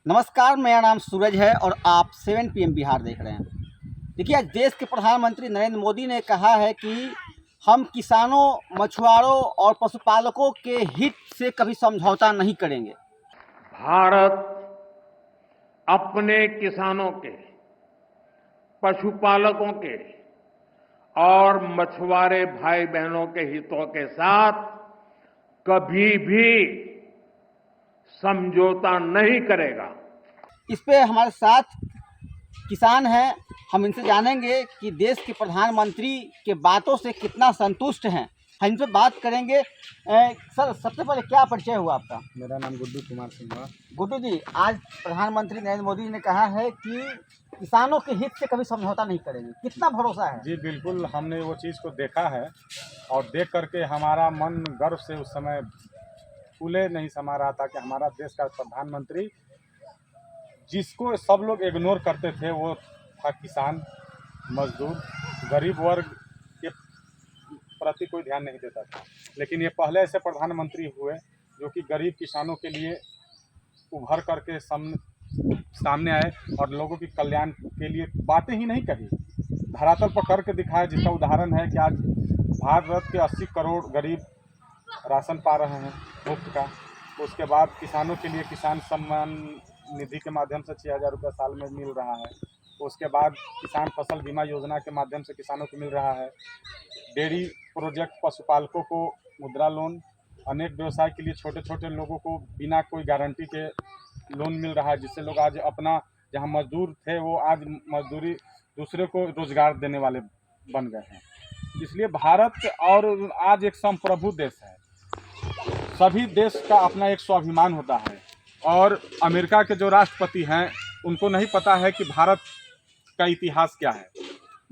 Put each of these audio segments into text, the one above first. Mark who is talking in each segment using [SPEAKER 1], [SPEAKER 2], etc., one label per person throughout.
[SPEAKER 1] नमस्कार, मेरा नाम सूरज है और आप 7 PM बिहार देख रहे हैं। देखिए, आज देश के प्रधानमंत्री नरेंद्र मोदी ने कहा है कि हम किसानों, मछुआरों और पशुपालकों के हित से कभी समझौता नहीं करेंगे।
[SPEAKER 2] भारत अपने किसानों के, पशुपालकों के और मछुआरे भाई बहनों के हितों के साथ कभी भी समझौता नहीं करेगा।
[SPEAKER 1] इस पे हमारे साथ किसान हैं, हम इनसे जानेंगे कि देश के प्रधानमंत्री के बातों से कितना संतुष्ट हैं। हम इनसे बात करेंगे। सर, सबसे पहले क्या परिचय हुआ आपका?
[SPEAKER 3] मेरा नाम गुड्डू कुमार सिंह है।
[SPEAKER 1] गुड्डू जी, आज प्रधानमंत्री नरेंद्र मोदी ने कहा है कि किसानों के हित से कभी समझौता नहीं करेंगे, कितना भरोसा है?
[SPEAKER 3] जी बिल्कुल, हमने वो चीज़ को देखा है और देख करके हमारा मन गर्व से उस समय फूले नहीं समा रहा था कि हमारा देश का प्रधानमंत्री, जिसको सब लोग इग्नोर करते थे, वो था किसान, मजदूर, गरीब वर्ग के प्रति कोई ध्यान नहीं देता था। लेकिन ये पहले ऐसे प्रधानमंत्री हुए जो कि गरीब किसानों के लिए उभर करके सामने आए और लोगों की कल्याण के लिए बातें ही नहीं कही, धरातल पर करके दिखाया। जिसका उदाहरण है कि आज भारत के 80 करोड़ गरीब राशन पा रहे हैं मुफ्त का। उसके बाद किसानों के लिए किसान सम्मान निधि के माध्यम से 6,000 रुपये साल में मिल रहा है। उसके बाद किसान फसल बीमा योजना के माध्यम से किसानों को मिल रहा है। डेयरी प्रोजेक्ट, पशुपालकों को मुद्रा लोन, अनेक व्यवसाय के लिए छोटे छोटे लोगों को बिना कोई गारंटी के लोन मिल रहा है, जिससे लोग आज अपना, जहां मजदूर थे वो आज मजदूरी दूसरे को रोजगार देने वाले बन गए हैं। इसलिए भारत और आज एक संप्रभु देश है। सभी देश का अपना एक स्वाभिमान होता है और अमेरिका के जो राष्ट्रपति हैं उनको नहीं पता है कि भारत का इतिहास क्या है।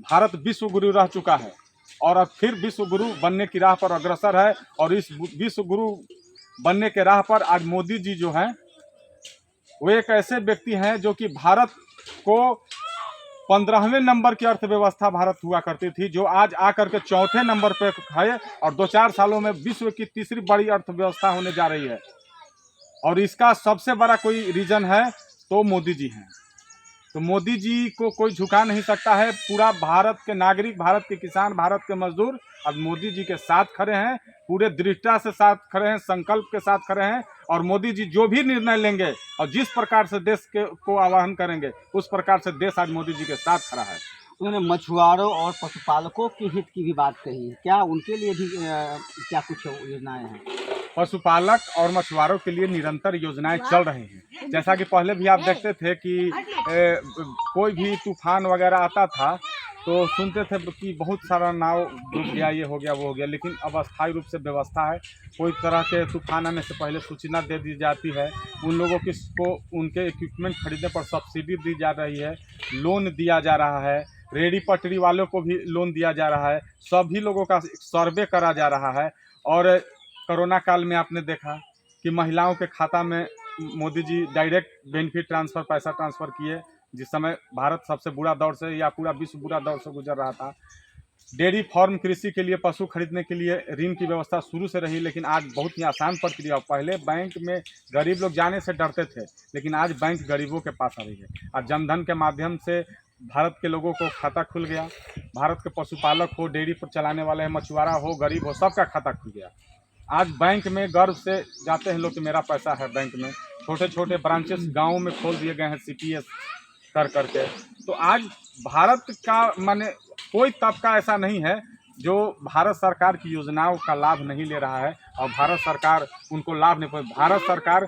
[SPEAKER 3] भारत विश्व गुरु रह चुका है और अब फिर विश्व गुरु बनने की राह पर अग्रसर है। और इस विश्व गुरु बनने के राह पर आज मोदी जी जो हैं वो एक ऐसे व्यक्ति हैं जो कि भारत को 15वें नंबर की अर्थव्यवस्था भारत हुआ करती थी, जो आज आकर के 4थे नंबर पर है और 2-4 सालों में विश्व की तीसरी बड़ी अर्थव्यवस्था होने जा रही है। और इसका सबसे बड़ा कोई रीजन है तो मोदी जी हैं। तो मोदी जी को कोई झुका नहीं सकता है। पूरा भारत के नागरिक, भारत के किसान, भारत के मजदूर अब मोदी जी के साथ खड़े हैं, पूरे दृढ़ता से साथ खड़े हैं, संकल्प के साथ खड़े हैं। और मोदी जी जो भी निर्णय लेंगे और जिस प्रकार से देश को आह्वान करेंगे उस प्रकार से देश आज मोदी जी के साथ खड़ा है।
[SPEAKER 1] उन्होंने मछुआरों और पशुपालकों के हित की भी बात कही है, क्या उनके लिए भी क्या कुछ योजनाएं हैं?
[SPEAKER 3] पशुपालक और मछुआरों के लिए निरंतर योजनाएं चल रही हैं। जैसा कि पहले भी आप देखते थे कि कोई भी तूफान वगैरह आता था तो सुनते थे कि बहुत सारा नाव डूब गया, ये हो गया, वो हो गया। लेकिन अब अस्थायी रूप से व्यवस्था है। कोई तरह के तूफान आने से पहले सूचना दे दी जाती है। उन लोगों को उनके इक्विपमेंट खरीदने पर सब्सिडी दी जा रही है, लोन दिया जा रहा है, रेहड़ी पटरी वालों को भी लोन दिया जा रहा है, सभी लोगों का सर्वे करा जा रहा है। और कोरोना काल में आपने देखा कि महिलाओं के खाता में Modi ji direct benefit transfer, पैसा ट्रांसफ़र किए, जिस समय भारत सबसे बुरा दौर से या पूरा विश्व बुरा दौर से गुजर रहा था। डेयरी फार्म, कृषि के लिए, पशु खरीदने के लिए ऋण की व्यवस्था शुरू से रही, लेकिन आज बहुत ही आसान प्रक्रिया। पहले बैंक में गरीब लोग जाने से डरते थे, लेकिन आज बैंक गरीबों के पास आ रही है। आज जनधन के माध्यम से भारत के लोगों को खाता खुल गया। भारत के पशुपालक हो, डेयरी पर चलाने वाले, मछुआरा हो, गरीब हो, सबका खाता खुल गया। आज बैंक में गर्व से जाते हैं लोग कि मेरा पैसा है बैंक में। छोटे छोटे ब्रांचेस गाँव में खोल दिए गए हैं CPS कर करके। तो आज भारत का माने कोई तबका ऐसा नहीं है जो भारत सरकार की योजनाओं का लाभ नहीं ले रहा है और भारत सरकार उनको लाभ नहीं पहुँच। भारत सरकार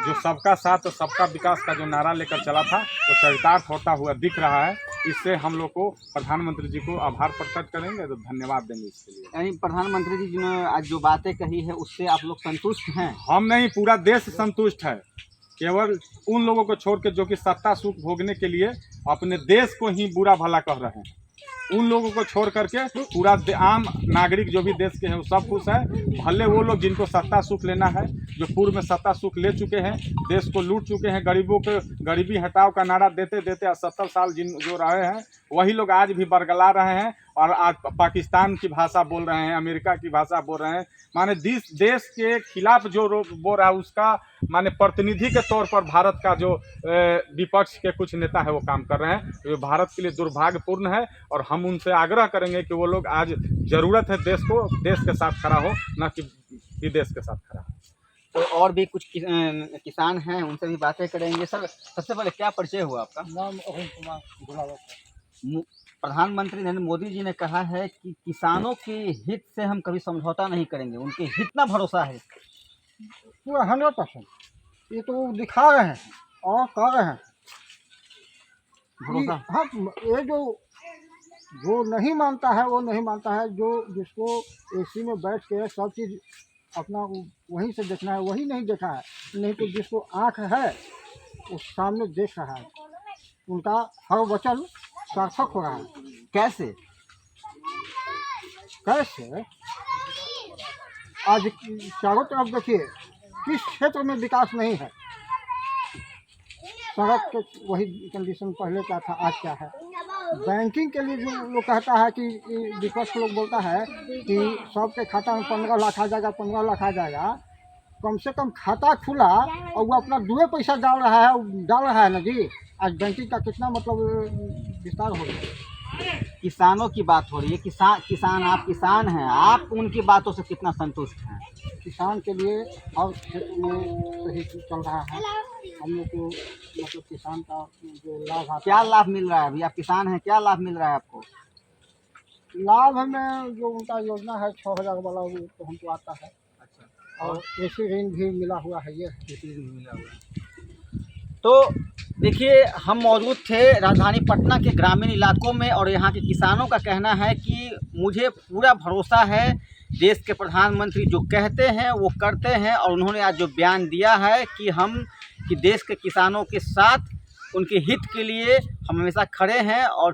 [SPEAKER 3] जो सबका साथ और सबका विकास का जो नारा लेकर चला था वो चरितार्थ होता हुआ दिख रहा है। इससे हम लोग को प्रधानमंत्री जी को आभार प्रकट करेंगे, तो धन्यवाद देंगे इसके लिए।
[SPEAKER 1] यानी प्रधानमंत्री जी ने आज जो बातें कही है उससे आप लोग संतुष्ट हैं?
[SPEAKER 3] हम नहीं, पूरा देश संतुष्ट है। केवल उन लोगों को छोड़ के जो कि सत्ता सुख भोगने के लिए अपने देश को ही बुरा भला कह रहे हैं, उन लोगों को छोड़ करके पूरा आम नागरिक जो भी देश के हैं वो सब खुश है। भले वो लोग जिनको सत्ता सुख लेना है, जो पूर्व में सत्ता सुख ले चुके हैं, देश को लूट चुके हैं, गरीबों के गरीबी हटाओ का नारा देते देते 70 साल जो रहे हैं, वही लोग आज भी बरगला रहे हैं और आज पाकिस्तान की भाषा बोल रहे हैं, अमेरिका की भाषा बोल रहे हैं। माने देश के खिलाफ जो बोल रहा है उसका माने प्रतिनिधि के तौर पर भारत का जो विपक्ष के कुछ नेता है वो काम कर रहे हैं। ये भारत के लिए दुर्भाग्यपूर्ण है और हम उनसे आग्रह करेंगे कि वो लोग आज ज़रूरत है देश के साथ खड़ा हो, ना कि विदेश के साथ खड़ा हो।
[SPEAKER 1] तो और भी कुछ किसान हैं, उनसे भी बातें करेंगे। सर, सबसे पहले क्या परिचय हुआ आपका?
[SPEAKER 4] नाम अरुण कुमार गुलावत है।
[SPEAKER 1] प्रधानमंत्री नरेंद्र मोदी जी ने कहा है कि किसानों के हित से हम कभी समझौता नहीं करेंगे, उनके हित ना भरोसा है।
[SPEAKER 4] पूरा 100%। ये तो वो दिखा रहे हैं और कर रहे हैं
[SPEAKER 1] भरोसा।
[SPEAKER 4] हाँ, ये जो नहीं मानता है वो नहीं मानता है, जो जिसको एसी में बैठ के सब चीज़ अपना वहीं से देखना है वही नहीं देखा है, नहीं तो जिसको आँख है वो सामने देख रहा है, उनका हर वचन सार्थक हो रहा है।
[SPEAKER 1] कैसे?
[SPEAKER 4] आज चारों तरफ देखिए किस क्षेत्र में विकास नहीं है, सड़क के वही कंडीशन पहले क्या था आज क्या है। बैंकिंग के लिए जो लोग कहता है कि विपक्ष लोग बोलता है कि सबके खाता में 15 लाख आ जाएगा, 15 लाख आ जाएगा। कम से कम खाता खुला और वो अपना दुए पैसा डाल रहा है ना जी। आज बैंकिंग का कितना मतलब विस्तार हो रहा है।
[SPEAKER 1] किसानों की बात हो रही है। किसान आप किसान हैं, आप उनकी बातों से कितना संतुष्ट हैं?
[SPEAKER 4] किसान के लिए हर क्षेत्र में सही चल रहा है। हम लोग को मतलब किसान का जो लाभ आता
[SPEAKER 1] क्या लाभ मिल रहा है? अभी आप किसान हैं, क्या लाभ मिल रहा है आपको?
[SPEAKER 4] लाभ में जो उनका योजना है 6000 वाला वो तो हमको आता है।
[SPEAKER 1] अच्छा।
[SPEAKER 4] और कृषि ऋण भी मिला हुआ है। ये
[SPEAKER 1] कृषि ऋण मिला हुआ है। तो देखिए, हम मौजूद थे राजधानी पटना के ग्रामीण इलाकों में और यहाँ के किसानों का कहना है कि मुझे पूरा भरोसा है, देश के प्रधानमंत्री जो कहते हैं वो करते हैं। और उन्होंने आज जो बयान दिया है कि देश के किसानों के साथ, उनके हित के लिए हम हमेशा खड़े हैं और